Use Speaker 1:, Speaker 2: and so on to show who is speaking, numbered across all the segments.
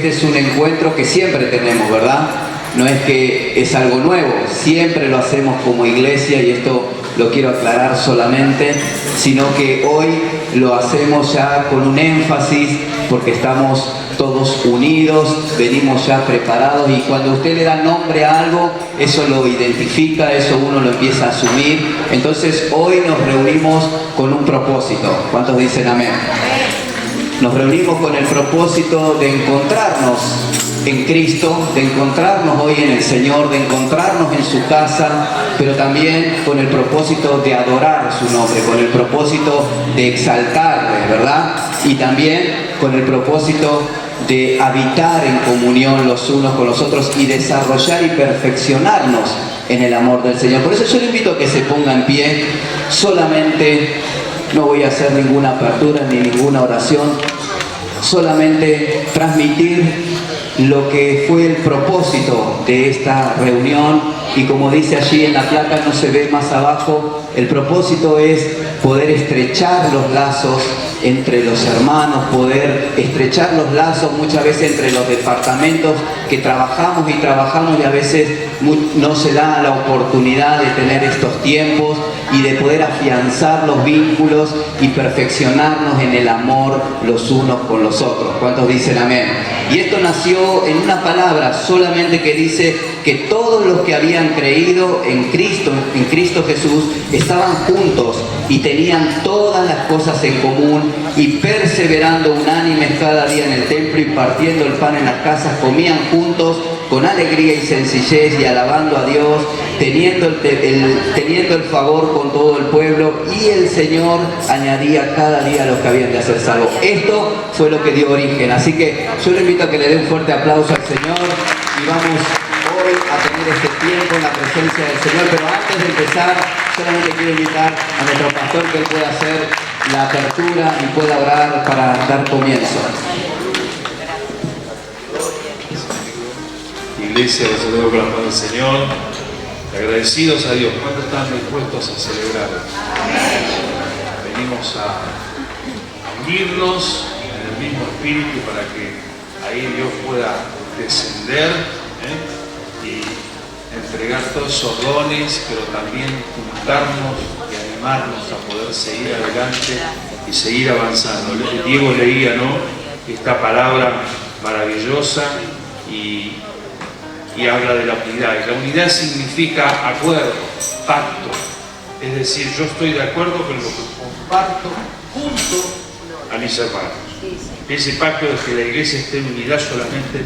Speaker 1: este es un encuentro que siempre tenemos, ¿verdad? No es que es algo nuevo, siempre lo hacemos como iglesia y esto lo quiero aclarar solamente, sino que hoy lo hacemos ya con un énfasis porque estamos todos unidos, venimos ya preparados y cuando usted le da nombre a algo, eso lo identifica, eso uno lo empieza a asumir. Entonces hoy nos reunimos con un propósito. ¿Cuántos dicen amén? Nos reunimos con el propósito de encontrarnos en Cristo, de encontrarnos hoy en el Señor, de encontrarnos en su casa, pero también con el propósito de adorar su nombre, con el propósito de exaltarle, ¿verdad? Y también con el propósito de habitar en comunión los unos con los otros y desarrollar y perfeccionarnos en el amor del Señor. Por eso yo le invito a que se ponga en pie. Solamente no voy a hacer ninguna apertura ni ninguna oración, solamente transmitir lo que fue el propósito de esta reunión y como dice allí en la placa, no se ve más abajo, el propósito es poder estrechar los lazos entre los hermanos, poder estrechar los lazos muchas veces entre los departamentos que trabajamos y a veces no se da la oportunidad de tener estos tiempos y de poder afianzar los vínculos y perfeccionarnos en el amor los unos con los otros. ¿Cuántos dicen amén? Y esto nació en una palabra solamente que dice que todos los que habían creído en Cristo Jesús, estaban juntos y tenían todas las cosas en común y perseverando unánimes cada día en el templo y partiendo el pan en las casas, comían juntos con alegría y sencillez y alabando a Dios, teniendo el favor con todo el pueblo, y el Señor añadía cada día a los que habían de ser salvos. Esto fue lo que dio origen, así que yo le invito a que le dé un fuerte aplauso al Señor y vamos hoy a tener este tiempo en la presencia del Señor. Pero antes de empezar, solamente quiero invitar a nuestro pastor que él pueda hacer la apertura y pueda orar para dar comienzo.
Speaker 2: Iglesia, los saludo con la paz del Señor, agradecidos a Dios. ¿Cuántos están dispuestos a celebrar? Venimos a unirnos en el mismo espíritu para que ahí Dios pueda descender y entregar todos esos dones, pero también juntarnos y animarnos a poder seguir adelante y seguir avanzando. Diego leía, ¿no?, esta palabra maravillosa y habla de la unidad. Y la unidad significa acuerdo, pacto. Es decir, yo estoy de acuerdo con lo que comparto junto a mis hermanos. Ese pacto es que la iglesia esté en unidad solamente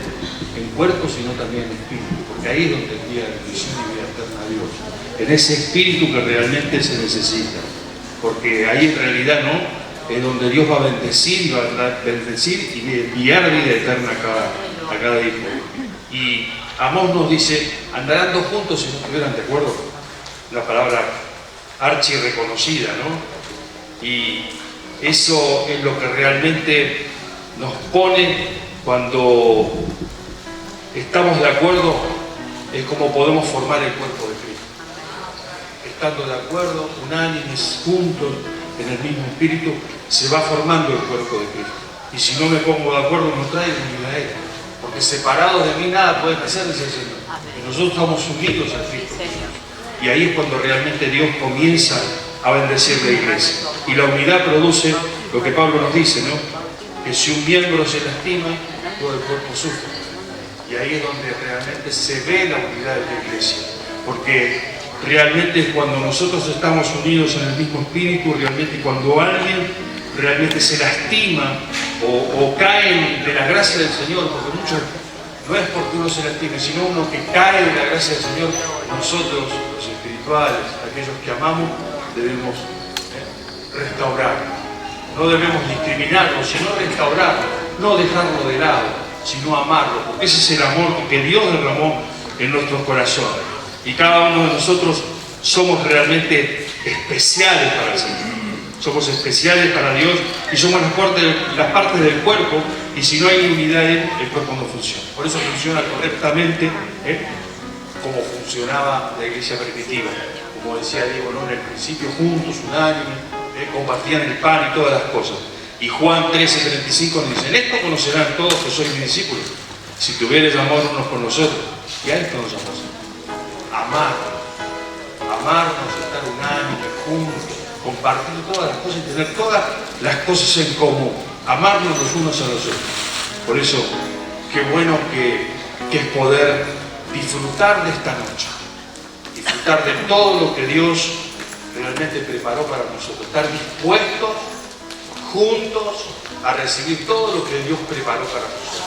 Speaker 2: en cuerpo, sino también en espíritu, porque ahí es donde envía la bendición y vida eterna a Dios. En ese espíritu que realmente se necesita, porque ahí en realidad no es donde Dios va a bendecir y enviar vida eterna a cada hijo. Y Amós nos dice, andarán dos juntos si no estuvieran de acuerdo. La palabra archi reconocida, ¿no? Y eso es lo que realmente nos pone cuando estamos de acuerdo, es como podemos formar el cuerpo de Cristo. Estando de acuerdo, unánimes, juntos, en el mismo espíritu, se va formando el cuerpo de Cristo. Y si no me pongo de acuerdo, no traigo ni a Él. Porque separados de mí nada puede hacer, dice el Señor. Y nosotros estamos unidos a Cristo. Y ahí es cuando realmente Dios comienza a bendecir la iglesia. Y la unidad produce lo que Pablo nos dice, ¿no? Que si un miembro se lastima, todo el cuerpo sufre. Y ahí es donde realmente se ve la unidad de la iglesia. Porque realmente es cuando nosotros estamos unidos en el mismo espíritu, realmente cuando alguien realmente se lastima o caen de la gracia del Señor, porque muchos, no es porque uno se lastime, sino uno que cae de la gracia del Señor. Nosotros, los espirituales, aquellos que amamos, debemos restaurar. No debemos discriminarlo, sino restaurarlo, no dejarlo de lado, sino amarlo, porque ese es el amor que Dios derramó en nuestros corazones. Y cada uno de nosotros somos realmente especiales para el Señor. Somos especiales para Dios y somos las partes del cuerpo, y si no hay unidad en el cuerpo no funciona. Por eso funciona correctamente como funcionaba la iglesia primitiva. Como decía Diego, ¿no?, en el principio juntos, unánimes, compartían el pan y todas las cosas. Y Juan 13:35 nos dice, en esto conocerán todos que sois mis discípulos, si tuvierais amor unos con los otros, y a esto nos llamamos amarnos, estar unánimes, juntos, compartir todas las cosas y tener todas las cosas en común, amarnos los unos a los otros. Por eso, qué bueno que es poder disfrutar de esta noche, disfrutar de todo lo que Dios realmente preparó para nosotros, estar dispuestos juntos a recibir todo lo que Dios preparó para nosotros,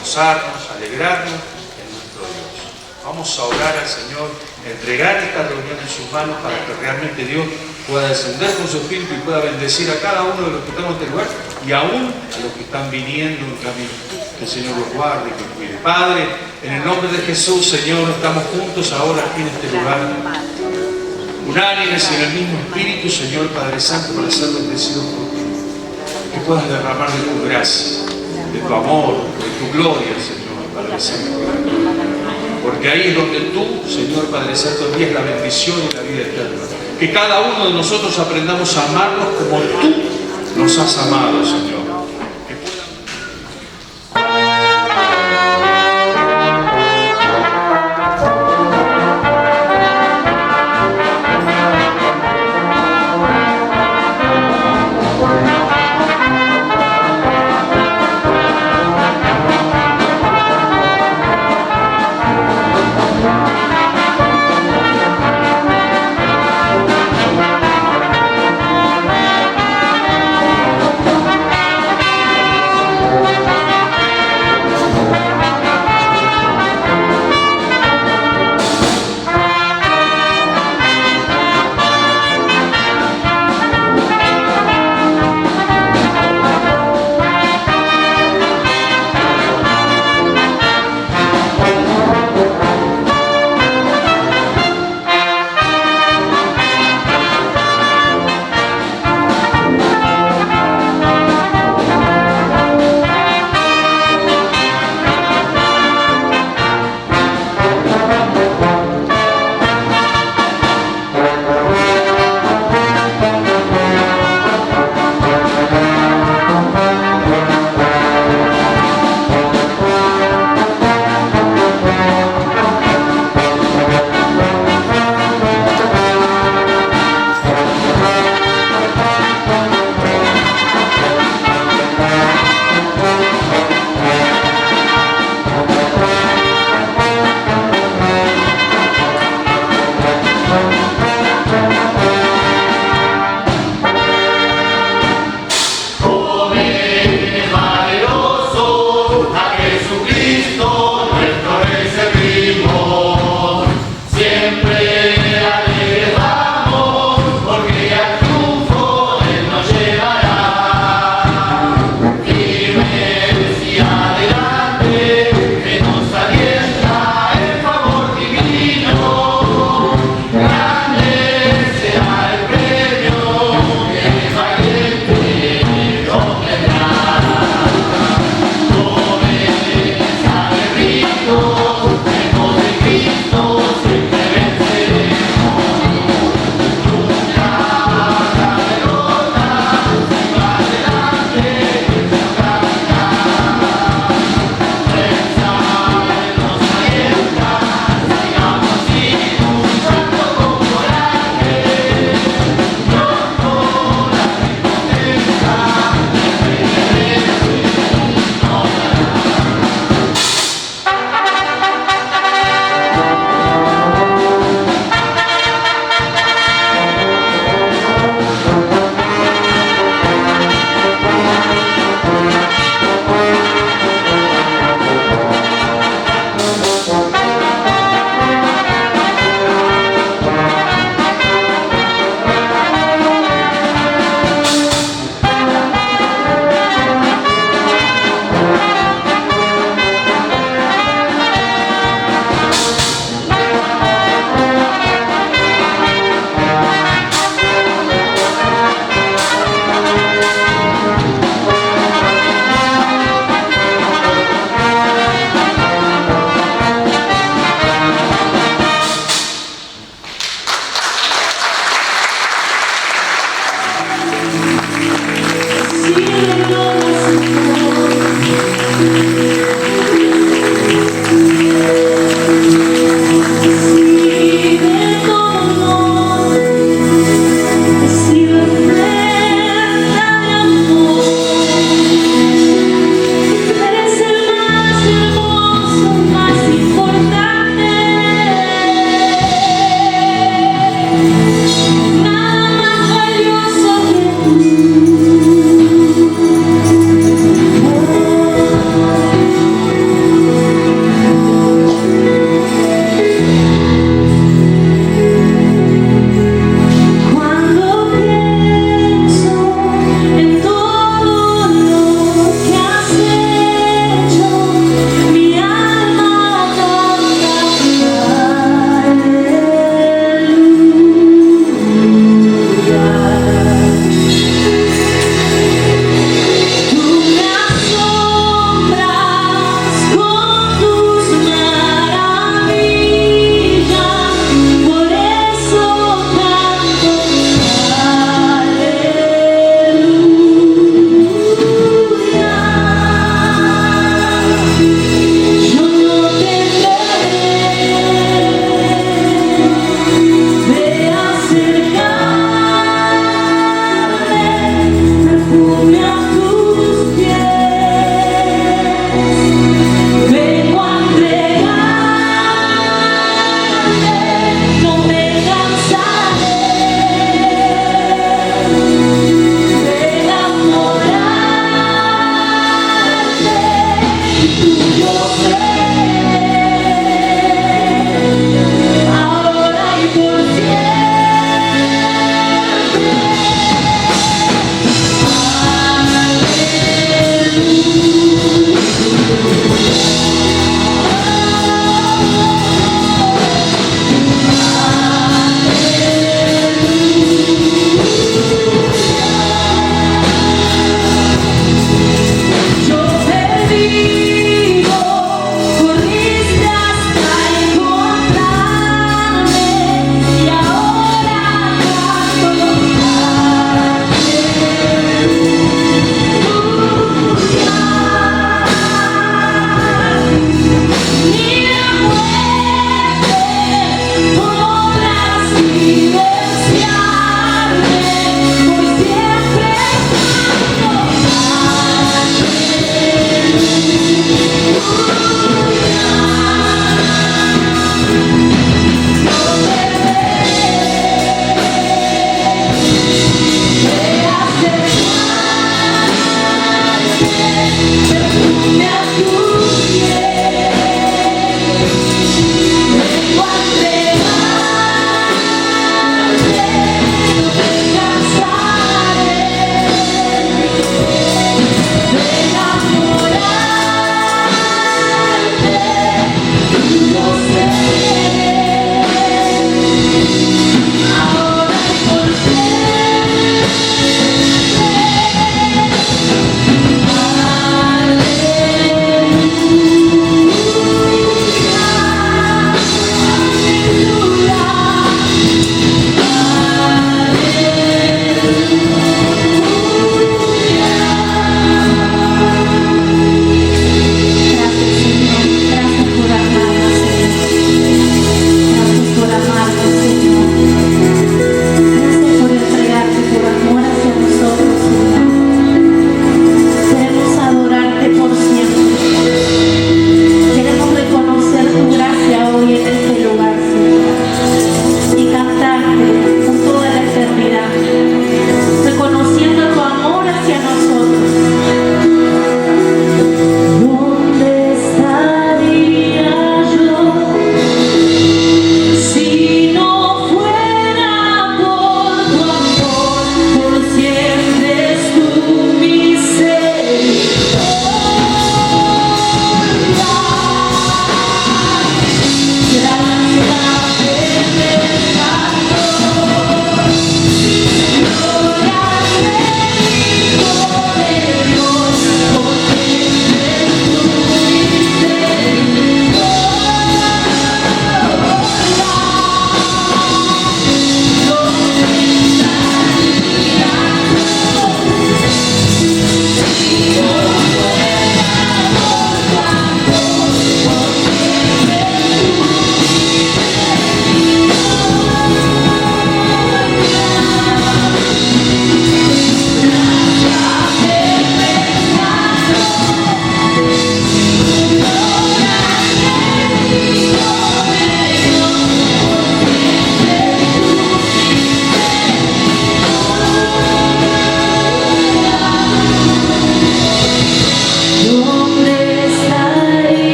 Speaker 2: gozarnos, alegrarnos en nuestro Dios. Vamos a orar al Señor, entregar esta reunión en sus manos para que realmente Dios pueda descender con su Espíritu y pueda bendecir a cada uno de los que estamos en este lugar y aún a los que están viniendo en camino. Que el Señor los guarde y que cuide. Padre, en el nombre de Jesús, Señor, estamos juntos ahora aquí en este lugar, unánimes en el mismo Espíritu, Señor Padre Santo, para ser bendecidos por ti. Que puedas derramar de tu gracia, de tu amor, de tu gloria, Señor Padre Santo. Porque ahí es donde tú, Señor Padre Santo, envías la bendición y la vida eterna. Que cada uno de nosotros aprendamos a amarnos como tú nos has amado, Señor.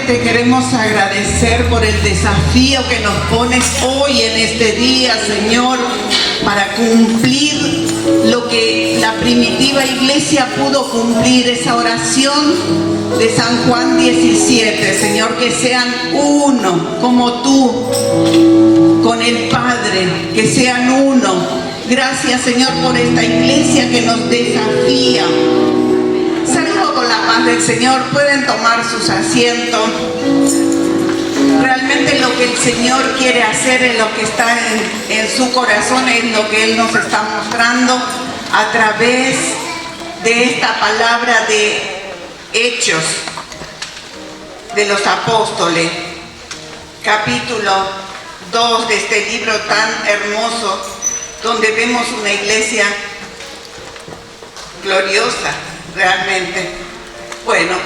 Speaker 3: te queremos agradecer por el desafío que nos pones hoy en este día, Señor, para cumplir lo que la primitiva iglesia pudo cumplir, esa oración de San Juan 17, Señor, que sean uno como tú con el Padre, que sean uno. Gracias, Señor, por esta iglesia que nos desafía. Saludo con la paz del Señor. Pueden tomar sus asientos. Realmente lo que el Señor quiere hacer es lo que está en su corazón, es lo que Él nos está mostrando a través de esta palabra de Hechos de los Apóstoles, capítulo 2 de este libro tan hermoso, donde vemos una iglesia gloriosa realmente. Bueno,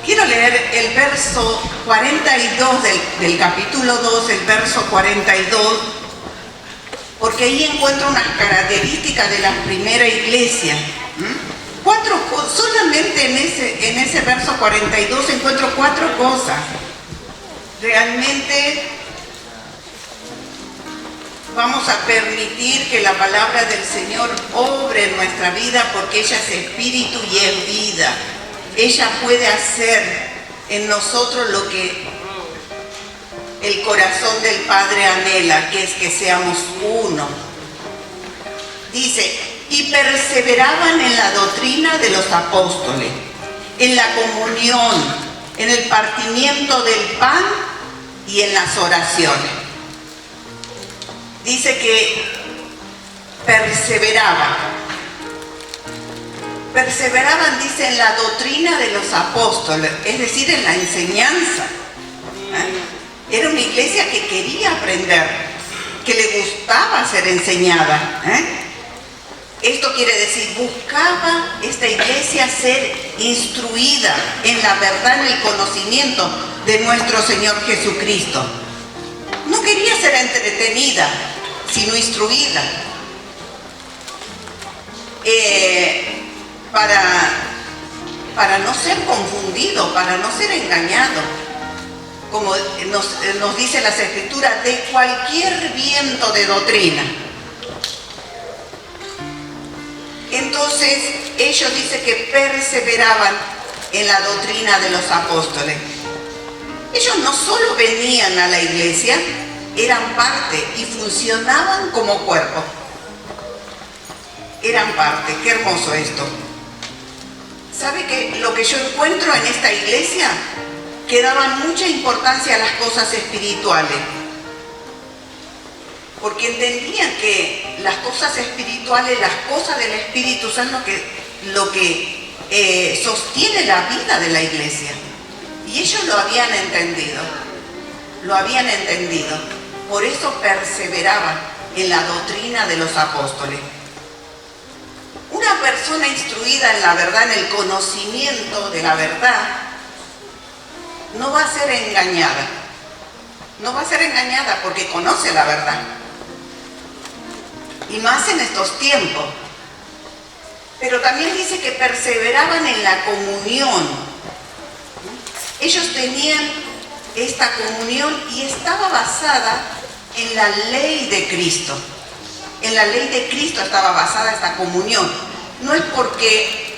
Speaker 3: quiero leer el verso 42 del capítulo 2, el verso 42, porque ahí encuentro unas características de la primera iglesia. Solamente en ese verso 42 encuentro 4 cosas. Realmente vamos a permitir que la palabra del Señor obre en nuestra vida, porque ella es espíritu y es vida. Ella puede hacer en nosotros lo que el corazón del Padre anhela, que es que seamos uno. Dice, y perseveraban en la doctrina de los apóstoles, en la comunión, en el partimiento del pan y en las oraciones. Dice que perseveraban. Perseveraban, dice, en la doctrina de los apóstoles, es decir, en la enseñanza. Era una iglesia que quería aprender, que le gustaba ser enseñada. Esto quiere decir, buscaba esta iglesia ser instruida en la verdad, en el conocimiento de nuestro Señor Jesucristo. No quería ser entretenida, sino instruida. Para no ser confundido, para no ser engañado. Como nos dice las Escrituras, de cualquier viento de doctrina. Entonces, ellos dicen que perseveraban en la doctrina de los apóstoles. Ellos no solo venían a la iglesia, eran parte y funcionaban como cuerpo. Eran parte. Qué hermoso esto. ¿Sabe que lo que yo encuentro en esta iglesia? Que daban mucha importancia a las cosas espirituales, porque entendían que las cosas espirituales, las cosas del Espíritu son lo que sostiene la vida de la iglesia. Y ellos lo habían entendido, por eso perseveraban en la doctrina de los apóstoles. Una persona instruida en la verdad, en el conocimiento de la verdad, no va a ser engañada. No va a ser engañada porque conoce la verdad. Y más en estos tiempos. Pero también dice que perseveraban en la comunión. Ellos tenían esta comunión y estaba basada en la ley de Cristo. En la ley de Cristo estaba basada esta comunión. No es porque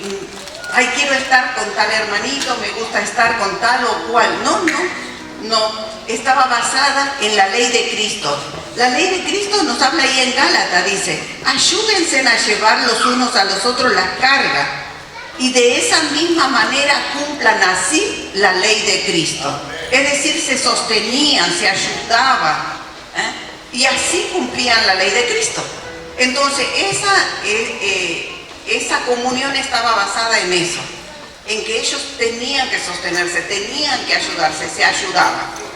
Speaker 3: quiero estar con tal hermanito, me gusta estar con tal o cual. No. Estaba basada en la ley de Cristo. La ley de Cristo nos habla ahí en Gálatas, dice, ayúdense a llevar los unos a los otros las cargas y de esa misma manera cumplan así la ley de Cristo. Es decir, se sostenían, se ayudaban, y así cumplían la ley de Cristo. Entonces, esa comunión estaba basada en eso, en que ellos tenían que sostenerse, tenían que ayudarse, se ayudaban.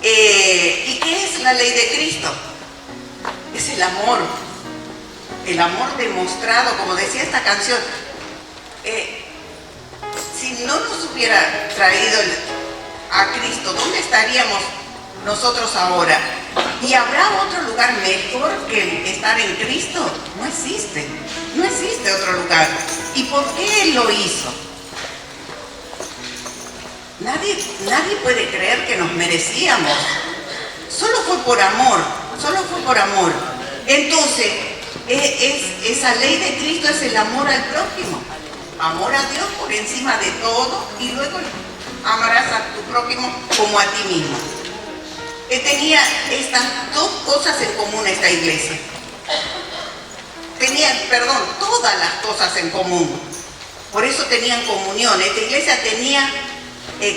Speaker 3: ¿Y qué es la ley de Cristo? Es el amor demostrado, como decía esta canción. Si no nos hubiera traído a Cristo, ¿dónde estaríamos nosotros ahora? ¿Y habrá otro lugar mejor que estar en Cristo? No existe otro lugar. ¿Y por qué Él lo hizo? Nadie puede creer que nos merecíamos. Solo fue por amor. Entonces, esa ley de Cristo es el amor al prójimo. Amor a Dios por encima de todo, y luego amarás a tu prójimo como a ti mismo. Tenía estas dos cosas en común esta iglesia. Todas las cosas en común. Por eso tenían comunión. Esta iglesia tenía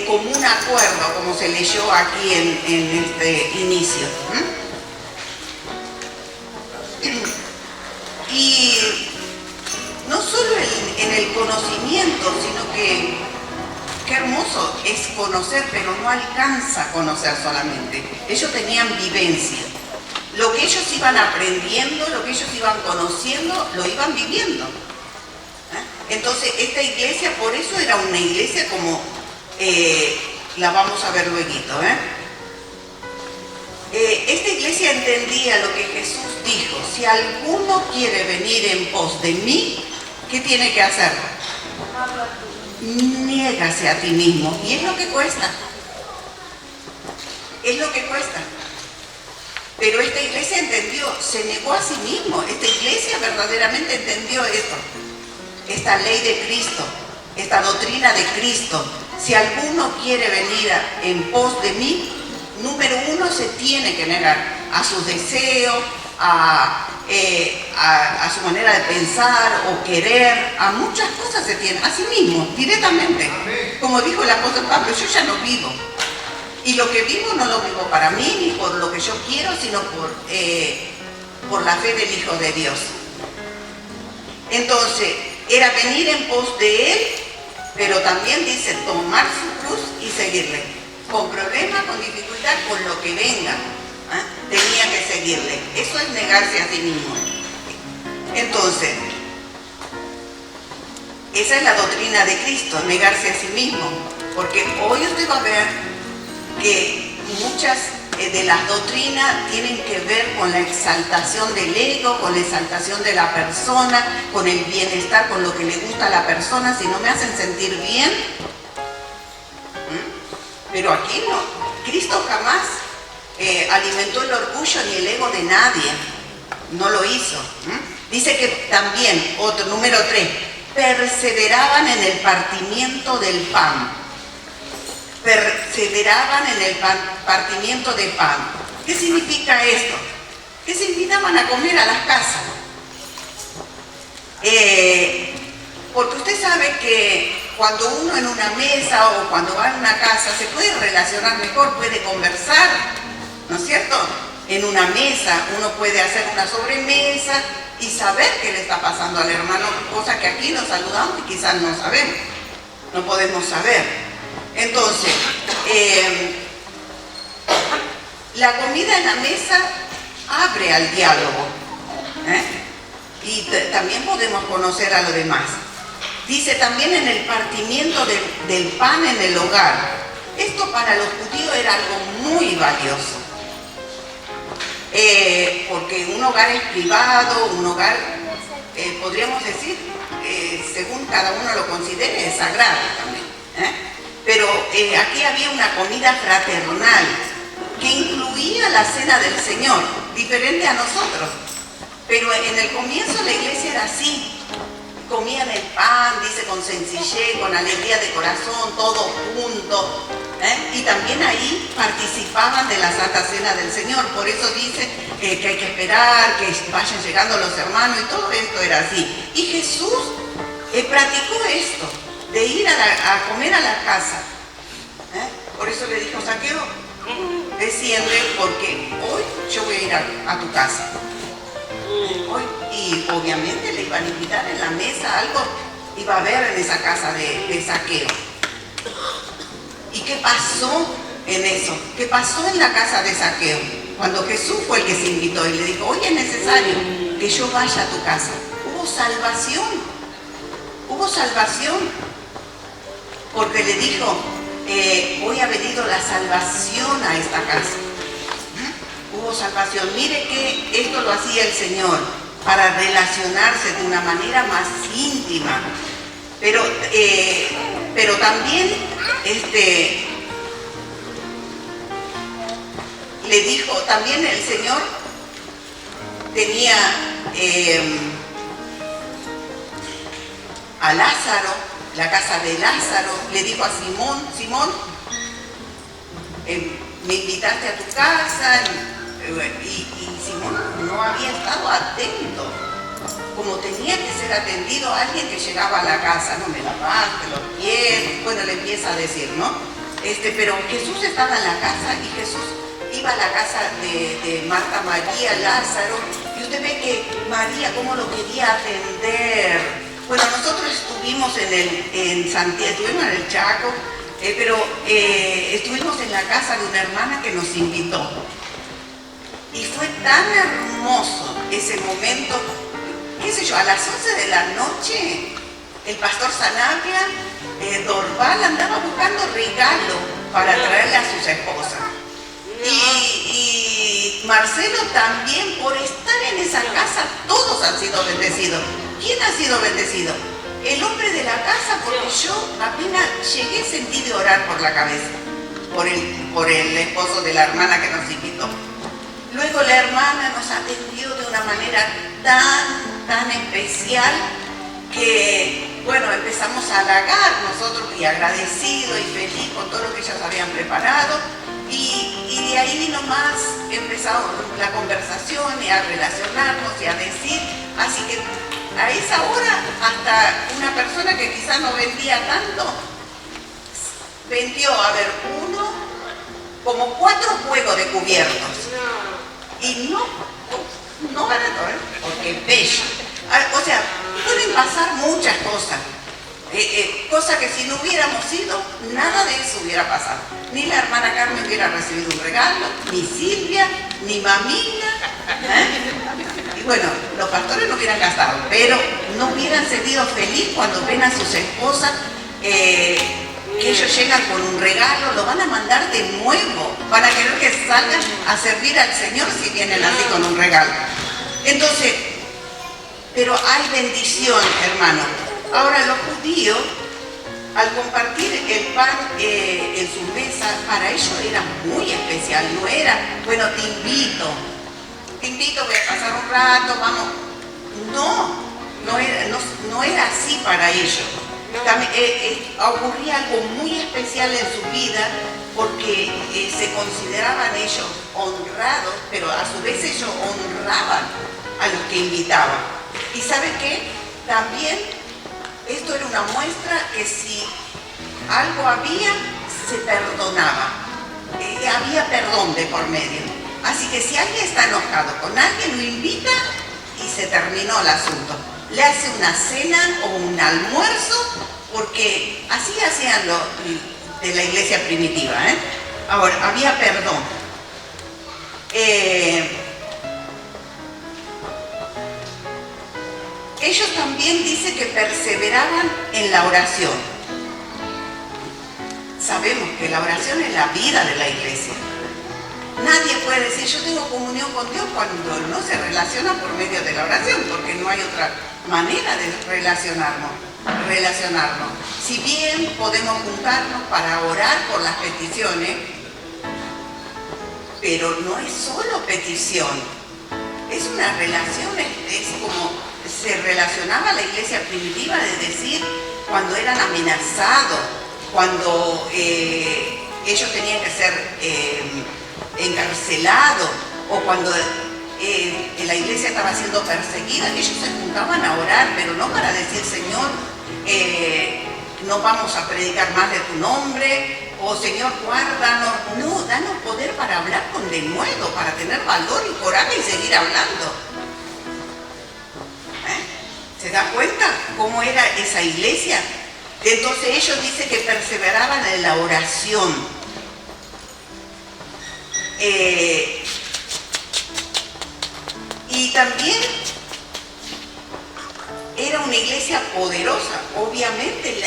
Speaker 3: común acuerdo, como se leyó aquí en este inicio. Y no solo en el conocimiento, sino que qué hermoso es conocer, pero no alcanza a conocer solamente. Ellos tenían vivencia. Lo que ellos iban aprendiendo, lo que ellos iban conociendo, lo iban viviendo. Entonces, esta iglesia, por eso era una iglesia como la vamos a ver luego. esta iglesia entendía lo que Jesús dijo: si alguno quiere venir en pos de mí, ¿qué tiene que hacer? Niégase a ti mismo. Y es lo que cuesta. Es lo que cuesta. Pero esta iglesia entendió, se negó a sí mismo. Esta iglesia verdaderamente entendió esto. Esta ley de Cristo, esta doctrina de Cristo. Si alguno quiere venir en pos de mí, número uno, se tiene que negar a sus deseos, a su manera de pensar o querer, a muchas cosas se tiene, a sí mismo, directamente. Como dijo el apóstol Pablo, yo ya no vivo. Y lo que vivo no lo vivo para mí, ni por lo que yo quiero, sino por la fe del Hijo de Dios. Entonces, era venir en pos de Él, pero también dice tomar su cruz y seguirle. Con problemas, con dificultad, con lo que venga, tenía que seguirle. Eso es negarse a sí mismo. Entonces, esa es la doctrina de Cristo, negarse a sí mismo. Porque hoy usted va a ver que muchas de las doctrinas tienen que ver con la exaltación del ego, con la exaltación de la persona, con el bienestar, con lo que le gusta a la persona. Si no me hacen sentir bien, pero aquí no. Cristo jamás alimentó el orgullo ni el ego de nadie. No lo hizo. Dice que también, otro, número 3, perseveraban en el partimiento del pan. Perseveraban en el partimiento de pan. ¿Qué significa esto? Que se invitaban a comer a las casas. Porque usted sabe que cuando uno en una mesa o cuando va a una casa se puede relacionar mejor, puede conversar, ¿no es cierto? En una mesa uno puede hacer una sobremesa y saber qué le está pasando al hermano, cosa que aquí nos saludamos y quizás no sabemos, no podemos saber. Entonces, la comida en la mesa abre al diálogo, y también podemos conocer a los demás. Dice también en el partimiento del pan en el hogar. Esto para los judíos era algo muy valioso, porque un hogar es privado, un hogar, podríamos decir, según cada uno lo considere, es sagrado también. Pero aquí había una comida fraternal que incluía la cena del Señor, diferente a nosotros. Pero en el comienzo la iglesia era así. Comían el pan, dice, con sencillez, con alegría de corazón, todo junto. Y también ahí participaban de la Santa Cena del Señor. Por eso dice que hay que esperar, que vayan llegando los hermanos, y todo esto era así. Y Jesús practicó esto, de ir a comer a la casa. Por eso le dijo: Zaqueo, desciende, porque hoy yo voy a ir a tu casa. Hoy, y obviamente le iban a invitar en la mesa, algo iba a haber en esa casa de Zaqueo. ¿Y qué pasó en eso? ¿Qué pasó en la casa de Zaqueo? Cuando Jesús fue el que se invitó y le dijo: hoy es necesario que yo vaya a tu casa. Hubo salvación. Hubo salvación. Porque le dijo: hoy ha venido la salvación a esta casa. Hubo salvación. Mire que esto lo hacía el Señor para relacionarse de una manera más íntima. Pero también le dijo, también el Señor tenía a Lázaro, la casa de Lázaro, le dijo a Simón: Simón, me invitaste a tu casa, y Simón no había estado atento, como tenía que ser atendido a alguien que llegaba a la casa. No me lavaste los pies, bueno, le empieza a decir, ¿no? Pero Jesús estaba en la casa, y Jesús iba a la casa de Marta, María, Lázaro, y usted ve que María cómo lo quería atender. Bueno, nosotros estuvimos en Santiago, estuvimos en el Chaco, pero estuvimos en la casa de una hermana que nos invitó. Y fue tan hermoso ese momento, qué sé yo, a las 11 de la noche, el pastor Sanabria, Dorval, andaba buscando regalo para traerle a sus esposas. Y Marcelo también, por estar en esa casa, todos han sido bendecidos. ¿Quién ha sido bendecido? El hombre de la casa, porque yo apenas llegué sentí de orar por la cabeza, por el esposo de la hermana que nos invitó. Luego la hermana nos atendió de una manera tan especial que, bueno, empezamos a halagar nosotros y agradecidos y feliz con todo lo que ellas habían preparado. Y de ahí nomás empezamos la conversación y a relacionarnos y a decir, así que a esa hora hasta una persona que quizás no vendía tanto, vendió, a ver, como 4 juegos de cubiertos. Y no barato, porque es bello. O sea, pueden pasar muchas cosas. Cosa que si no hubiéramos ido, nada de eso hubiera pasado. Ni la hermana Carmen hubiera recibido un regalo, ni Silvia, ni Mamina. Y bueno, los pastores no hubieran gastado, pero no hubieran sentido feliz cuando ven a sus esposas que ellos llegan con un regalo, lo van a mandar de nuevo, van a querer que salgan a servir al Señor si vienen así con un regalo. Entonces, pero hay bendición, hermano. Ahora los judíos, al compartir el pan en sus mesas, para ellos era muy especial, no era, bueno, te invito, voy a pasar un rato, vamos. No era así para ellos. También, ocurría algo muy especial en su vida porque se consideraban ellos honrados, pero a su vez ellos honraban a los que invitaban. ¿Y sabe qué? También esto era una muestra que si algo había, se perdonaba. Había perdón de por medio. Así que si alguien está enojado con alguien, lo invita y se terminó el asunto. Le hace una cena o un almuerzo, porque así hacían lo de la iglesia primitiva. Ahora, había perdón. Ellos también dicen que perseveraban en la oración. Sabemos que la oración es la vida de la iglesia. Nadie puede decir yo tengo comunión con Dios cuando no se relaciona por medio de la oración, porque no hay otra manera de relacionarnos. Si bien podemos juntarnos para orar por las peticiones, pero no es solo petición, es una relación, es como se relacionaba la iglesia primitiva, de decir, cuando eran amenazados, cuando ellos tenían que ser encarcelados, o cuando la iglesia estaba siendo perseguida, ellos se juntaban a orar, pero no para decir, Señor, no vamos a predicar más de tu nombre, o Señor, guárdanos. No, danos poder para hablar con denuedo, para tener valor y coraje y seguir hablando. ¿Se da cuenta cómo era esa iglesia? Entonces ellos dicen que perseveraban en la oración. Y también era una iglesia poderosa, obviamente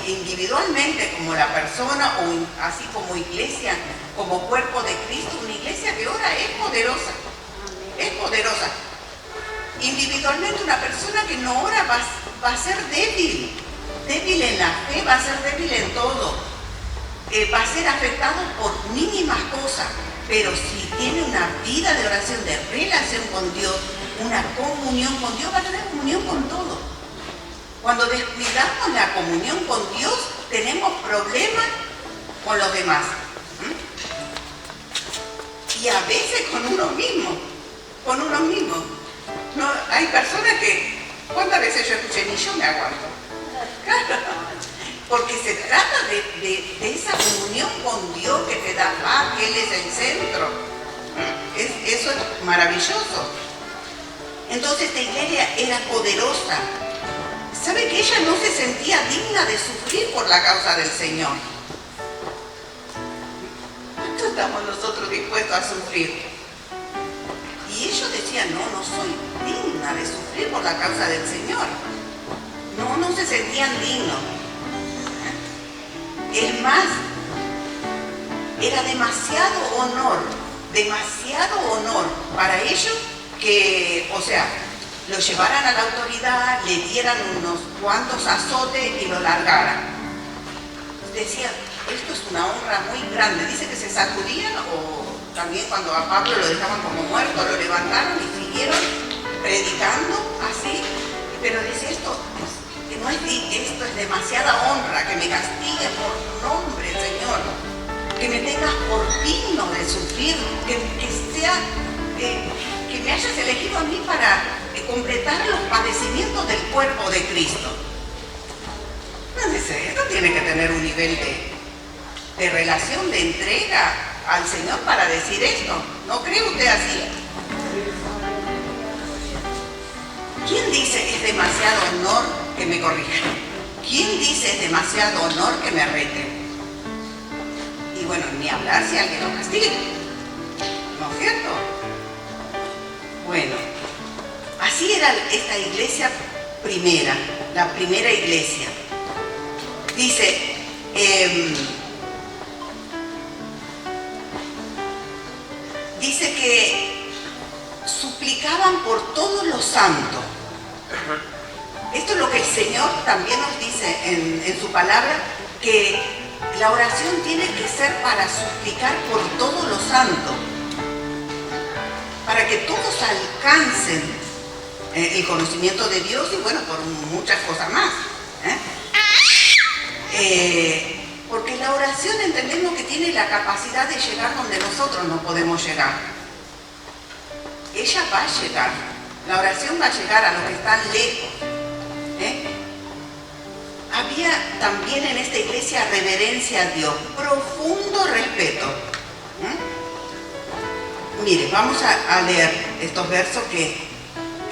Speaker 3: individualmente como la persona, o así como iglesia, como cuerpo de Cristo, una iglesia que ora es poderosa, es poderosa. Individualmente una persona que no ora va a ser débil en la fe, va a ser débil en todo, va a ser afectado por mínimas cosas, pero si tiene una vida de oración, de relación con Dios, una comunión con Dios, va a tener comunión con todo. Cuando descuidamos la comunión con Dios, tenemos problemas con los demás. Y a veces con uno mismo. No, hay personas que, ¿cuántas veces yo escuché? Ni yo me aguanto. Claro, porque se trata de esa comunión con Dios que te da paz, que Él es el centro. Eso es maravilloso. Entonces esta iglesia era poderosa. ¿Sabe que ella no se sentía digna de sufrir por la causa del Señor? ¿Cuánto estamos nosotros dispuestos a sufrir? Y ellos decían, no soy digna de sufrir por la causa del Señor. No se sentían dignos. Es más, era demasiado honor demasiado honor para ellos que, o sea, lo llevaran a la autoridad, le dieran unos cuantos azotes y lo largaran. Decían, esto es una honra muy grande. Dice que se sacudían, o también cuando a Pablo lo dejaban como muerto, lo levantaron y siguieron predicando así. Pero dice, esto es demasiada honra, que me castigue por tu nombre, Señor, que me tengas por digno de sufrir, que me hayas elegido a mí para completar los padecimientos del cuerpo de Cristo. Entonces, esto tiene que tener un nivel de relación, de entrega al Señor para decir esto. ¿No cree usted así? ¿Quién dice es demasiado honor que me corrijan? ¿Quién dice es demasiado honor que me arreten? Y bueno, ni hablar si alguien lo castiga. ¿No es cierto? Bueno, así era esta iglesia primera, la primera iglesia. Dice, dice que suplicaban por todos los santos. Esto es lo que el Señor también nos dice en su palabra, que la oración tiene que ser para suplicar por todos los santos, para que todos alcancen el conocimiento de Dios y bueno, por muchas cosas más. Porque la oración entendemos que tiene la capacidad de llegar donde nosotros no podemos llegar. Ella va a llegar, la oración va a llegar a los que están lejos. Había también en esta iglesia reverencia a Dios, profundo respeto. Mire, vamos a leer estos versos que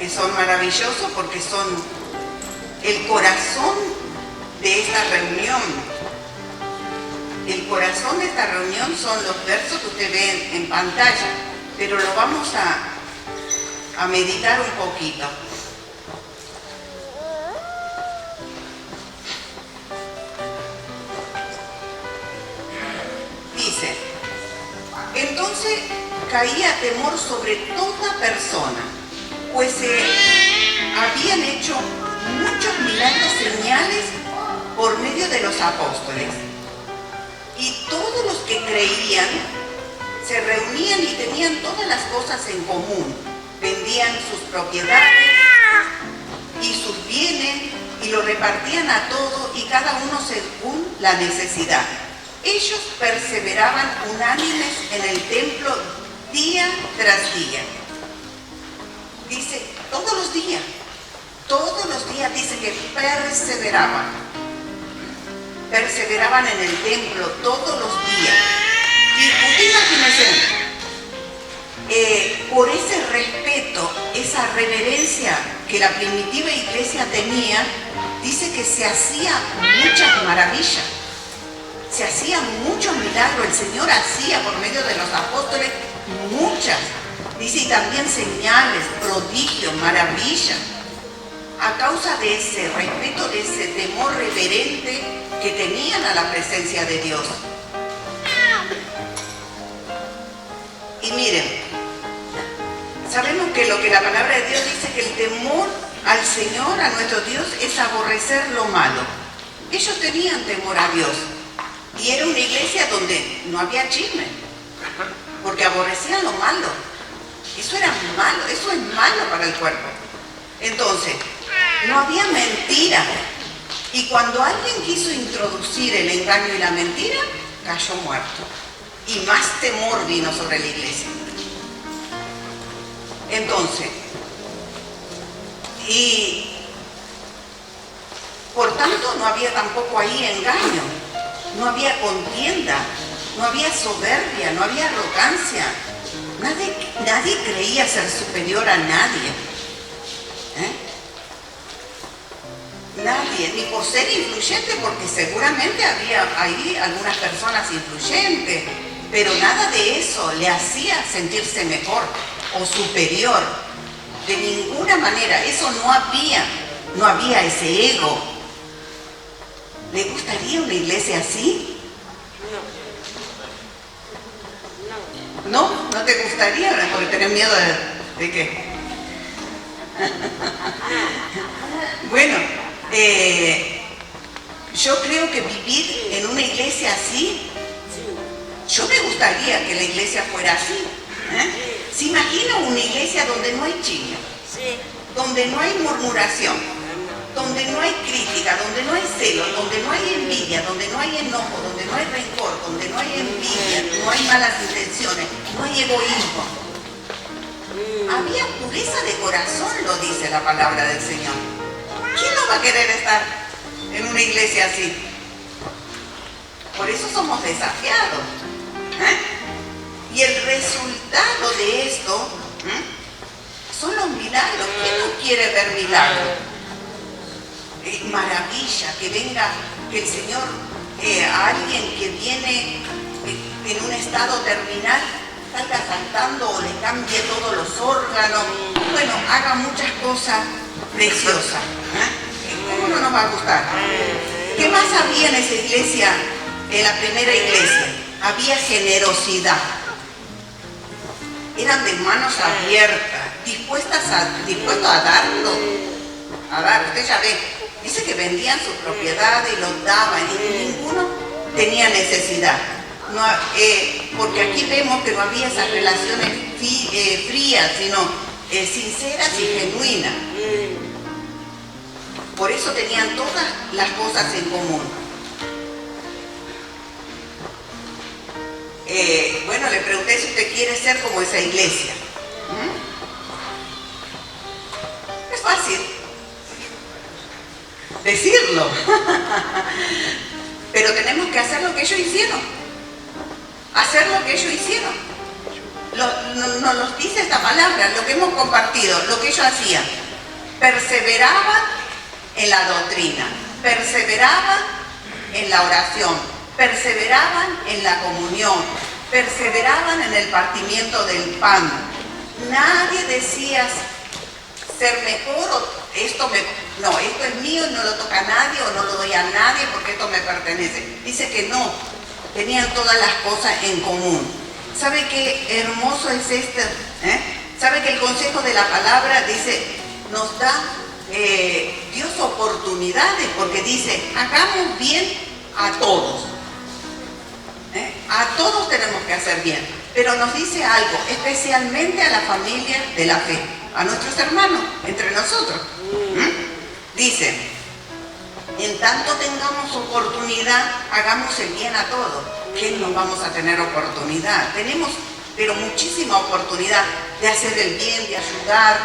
Speaker 3: son maravillosos porque son el corazón de esta reunión. El corazón de esta reunión son los versos que usted ve en pantalla, pero lo vamos a meditar un poquito. Dice, entonces caía temor sobre toda persona, pues se habían hecho muchos milagros, señales por medio de los apóstoles. Y todos los que creían se reunían y tenían todas las cosas en común. Vendían sus propiedades y sus bienes y lo repartían a todos y cada uno según la necesidad. Ellos perseveraban unánimes en el templo día tras día. Dice, todos los días dice que perseveraban en el templo todos los días. Y usted imagínese, por ese respeto, esa reverencia que la primitiva iglesia tenía, dice que se hacían muchas maravillas, se hacían muchos milagros, el Señor hacía por medio de los apóstoles muchas, dice, y también señales, prodigios, maravillas, a causa de ese respeto, de ese temor reverente que tenían a la presencia de Dios. Y miren, sabemos que lo que la palabra de Dios dice, que el temor al Señor, a nuestro Dios, es aborrecer lo malo. Ellos tenían temor a Dios y era una iglesia donde no había chisme, porque aborrecían lo malo. Eso era malo, eso es malo para el cuerpo. Entonces, no había mentira. Y cuando alguien quiso introducir el engaño y la mentira, cayó muerto. Y más temor vino sobre la iglesia. Entonces, y por tanto no había tampoco ahí engaño, no había contienda, no había soberbia, no había arrogancia. Nadie creía ser superior a nadie. Nadie, ni por ser influyente, porque seguramente había ahí algunas personas influyentes, pero nada de eso le hacía sentirse mejor o superior. De ninguna manera, eso no había ese ego. ¿Le gustaría una iglesia así? ¿No? ¿No te gustaría? Porque tenés miedo de qué. Bueno, yo creo que vivir en una iglesia así, yo me gustaría que la iglesia fuera así. ¿Se imagina una iglesia donde no hay chisme, donde no hay murmuración, donde no hay crítica, donde no hay celos, donde no hay envidia, donde no hay enojo, donde no hay rencor, donde no hay envidia, no hay malas intenciones, no hay egoísmo? Había pureza de corazón, lo dice la palabra del Señor. ¿Quién no va a querer estar en una iglesia así? Por eso somos desafiados. Y el resultado de esto son los milagros. ¿Quién no quiere ver milagros? Maravilla, que venga, que el Señor, a alguien que viene en un estado terminal, salga saltando o le cambie todos los órganos, bueno, haga muchas cosas preciosas. ¿Cómo no nos va a gustar? ¿Qué más había en esa iglesia, en la primera iglesia? Había generosidad. Eran de manos abiertas, dispuestos a darlo. A dar, usted ya ve, dice que vendían sus propiedades y los daban y ninguno tenía necesidad. No, porque aquí vemos que no había esas relaciones frías, sino sinceras y genuinas. Por eso tenían todas las cosas en común. Bueno, le pregunté si usted quiere ser como esa iglesia. Es fácil decirlo, pero tenemos que hacer lo que ellos hicieron. Hacer lo que ellos hicieron. Nos lo dice esta palabra, lo que hemos compartido, lo que ellos hacían. Perseveraban en la doctrina, perseveraban en la oración, perseveraban en la comunión, perseveraban en el partimiento del pan. Nadie decía ser mejor o esto es mío y no lo toca a nadie o no lo doy a nadie porque esto me pertenece. Dice que no, tenían todas las cosas en común. ¿Sabe qué hermoso es este? ¿Sabe que el consejo de la palabra dice, nos da Dios oportunidades? Porque dice, hagamos bien a todos. A todos tenemos que hacer bien. Pero nos dice algo, especialmente a la familia de la fe, a nuestros hermanos, entre nosotros. Dice, en tanto tengamos oportunidad, hagamos el bien a todos. ¿Quién nos vamos a tener oportunidad? Tenemos, pero muchísima oportunidad de hacer el bien, de ayudar,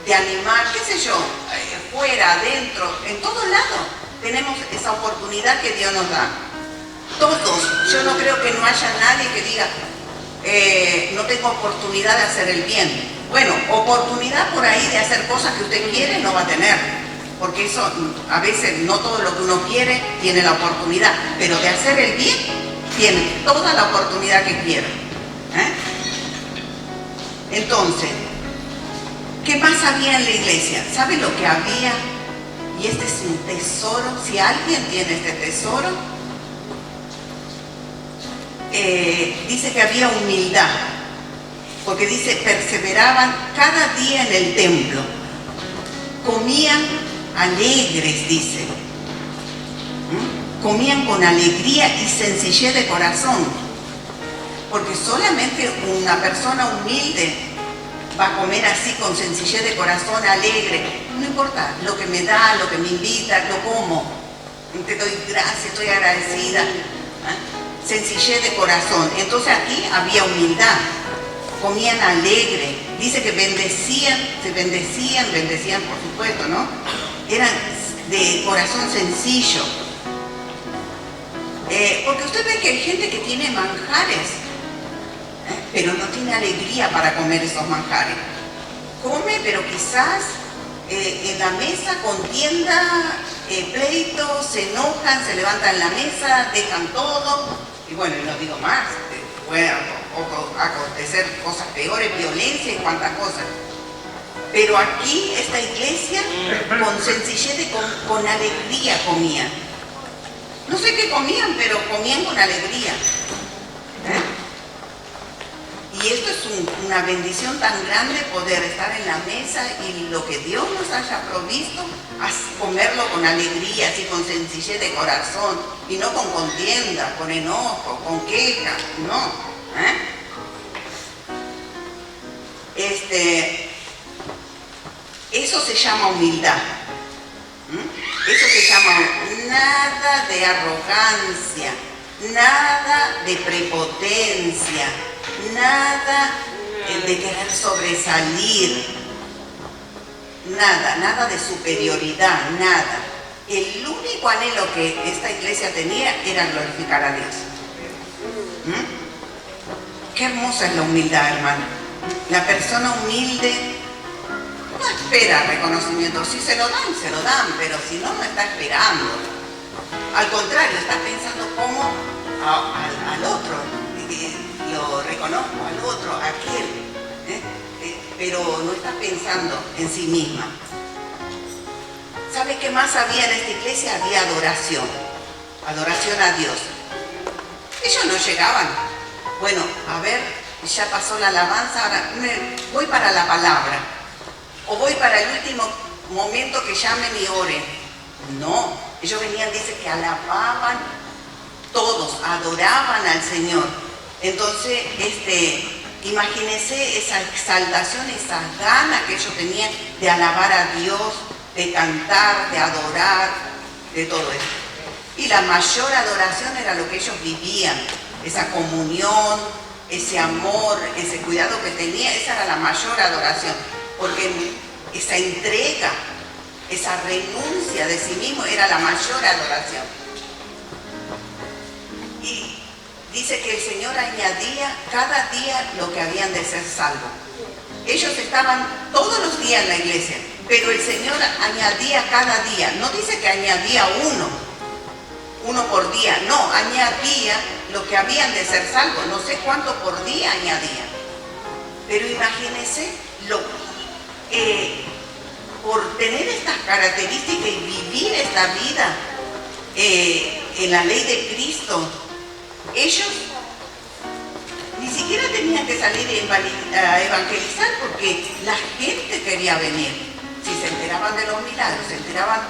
Speaker 3: de animar, qué sé yo, fuera, adentro, en todos lados. Tenemos esa oportunidad que Dios nos da. Todos. Yo no creo que no haya nadie que diga, no tengo oportunidad de hacer el bien. Bueno, oportunidad por ahí de hacer cosas que usted quiere no va a tener. Porque eso, a veces, no todo lo que uno quiere tiene la oportunidad. Pero de hacer el bien, tiene toda la oportunidad que quiere. Entonces, ¿qué más había en la iglesia? ¿Sabe lo que había? Y este es un tesoro. Si alguien tiene este tesoro, dice que había humildad. Porque dice, perseveraban cada día en el templo. Comían alegres, dice. Comían con alegría y sencillez de corazón. Porque solamente una persona humilde va a comer así, con sencillez de corazón, alegre. No importa lo que me da, lo que me invita, lo como. Te doy gracias, estoy agradecida. Sencillez de corazón. Entonces aquí había humildad. Comían alegre. Dice que bendecían por supuesto, ¿no? Eran de corazón sencillo. Porque usted ve que hay gente que tiene manjares, pero no tiene alegría para comer esos manjares. Come, pero quizás en la mesa contienda, pleitos, se enojan, se levantan la mesa, dejan todo. Y bueno, y no digo más, puede acontecer cosas peores, violencia y cuantas cosas. Pero aquí, esta iglesia, con sencillez, con alegría comían. No sé qué comían, pero comían con alegría. Y Y esto es una bendición tan grande, poder estar en la mesa y lo que Dios nos haya provisto, comerlo con alegría, así con sencillez de corazón, y no con contienda, con enojo, con queja, no. Eso se llama humildad. Eso se llama nada de arrogancia, nada de prepotencia, nada de querer sobresalir, nada de superioridad, nada. El único anhelo que esta iglesia tenía era glorificar a Dios. Qué hermosa es la humildad, hermano. La persona humilde no espera reconocimiento. Si se lo dan, pero si no, no está esperando. Al contrario, está pensando cómo al otro, lo reconozco, al otro, a aquel, pero no está pensando en sí misma. ¿Sabe qué más había en esta iglesia? Había adoración a Dios. Ellos no llegaban. Bueno, a ver, ya pasó la alabanza, ahora voy para la palabra. O voy para el último momento que llamen y oren. No, ellos venían, dice que alababan todos, adoraban al Señor. Entonces, imagínense esa exaltación, esa ganas que ellos tenían de alabar a Dios, de cantar, de adorar, de todo eso. Y la mayor adoración era lo que ellos vivían, esa comunión, ese amor, ese cuidado que tenía, esa era la mayor adoración, porque esa entrega, esa renuncia de sí mismo era la mayor adoración. Y dice que el Señor añadía cada día lo que habían de ser salvos. Ellos estaban todos los días en la iglesia, pero el Señor añadía cada día. No dice que añadía uno por día, no, añadía lo que habían de ser salvos. No sé cuánto por día añadía. Pero imagínense por tener estas características y vivir esta vida en la ley de Cristo, ellos ni siquiera tenían que salir a evangelizar porque la gente quería venir. Si se enteraban de los milagros, se enteraban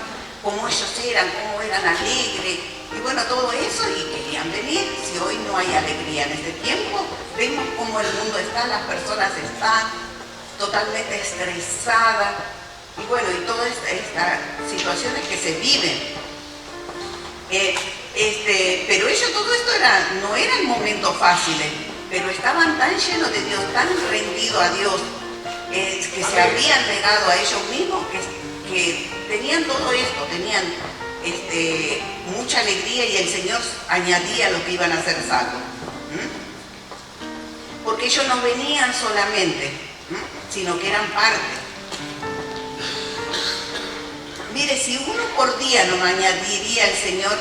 Speaker 3: cómo ellos eran, cómo eran alegres, y bueno, todo eso, y querían venir. Si hoy no hay alegría en este tiempo, vemos cómo el mundo está, las personas están totalmente estresadas, y bueno, y todas estas situaciones que se viven. Pero ellos, todo esto no eran momentos fáciles, pero estaban tan llenos de Dios, tan rendidos a Dios, que se habían negado a ellos mismos, que tenían todo esto, tenían mucha alegría, y el Señor añadía lo que iban a ser salvos. Porque ellos no venían solamente, sino que eran parte. Mire, si uno por día nos añadiría el Señor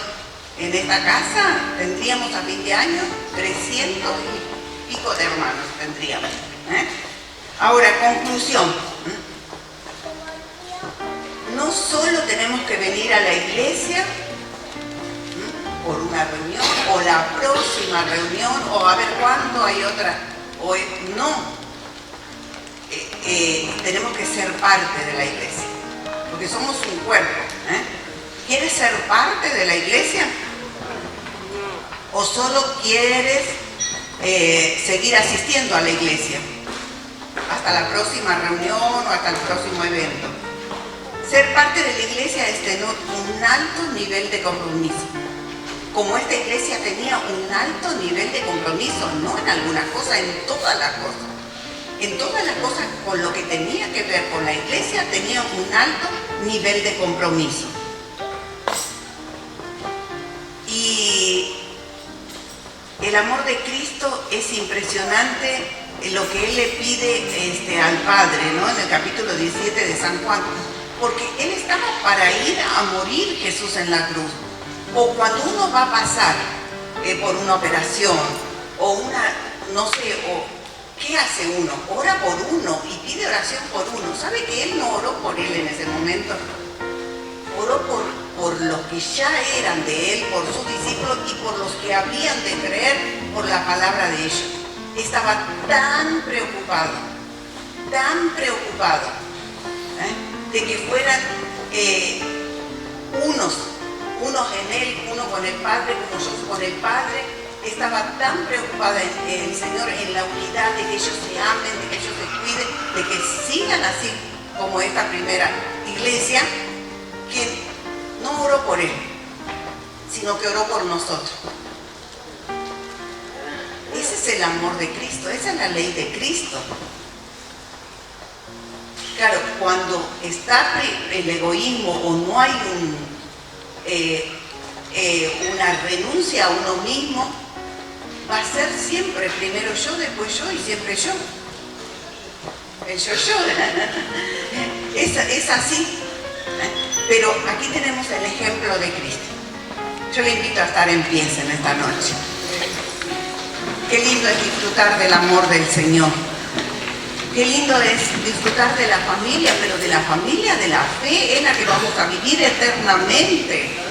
Speaker 3: en esta casa, tendríamos a fin de año 300 y pico de hermanos tendríamos. Ahora, conclusión. No solo tenemos que venir a la iglesia por una reunión, o la próxima reunión, o a ver cuándo hay otra, no. Tenemos que ser parte de la iglesia, porque somos un cuerpo. ¿Quieres ser parte de la iglesia? ¿O solo quieres seguir asistiendo a la iglesia hasta la próxima reunión o hasta el próximo evento? Ser parte de la iglesia es tener un alto nivel de compromiso. Como esta iglesia tenía un alto nivel de compromiso, no en algunas cosas, en todas las cosas. En todas las cosas con lo que tenía que ver con la iglesia, tenía un alto nivel de compromiso. Y el amor de Cristo es impresionante, lo que Él le pide al Padre, ¿no? En el capítulo 17 de San Juan. Porque Él estaba para ir a morir, Jesús, en la cruz. O cuando uno va a pasar por una operación, o no sé, ¿qué hace uno? Ora por uno y pide oración por uno. ¿Sabe que Él no oró por Él en ese momento? Oró por los que ya eran de Él, por sus discípulos y por los que habían de creer por la palabra de ellos. estaba tan preocupado, de que fueran unos en Él, uno con el Padre, como yo con el Padre. Estaba tan preocupada en el Señor, en la unidad, de que ellos se amen, de que ellos se cuiden, de que sigan así como esta primera iglesia, que no oró por Él, sino que oró por nosotros. Ese es el amor de Cristo, esa es la ley de Cristo. Claro, cuando está el egoísmo o no hay una renuncia a uno mismo, va a ser siempre primero yo, después yo y siempre yo. El yo. Es así. Pero aquí tenemos el ejemplo de Cristo. Yo le invito a estar en pie en esta noche. Qué lindo es disfrutar del amor del Señor. Qué lindo es disfrutar de la familia, pero de la familia de la fe, en la que vamos a vivir eternamente.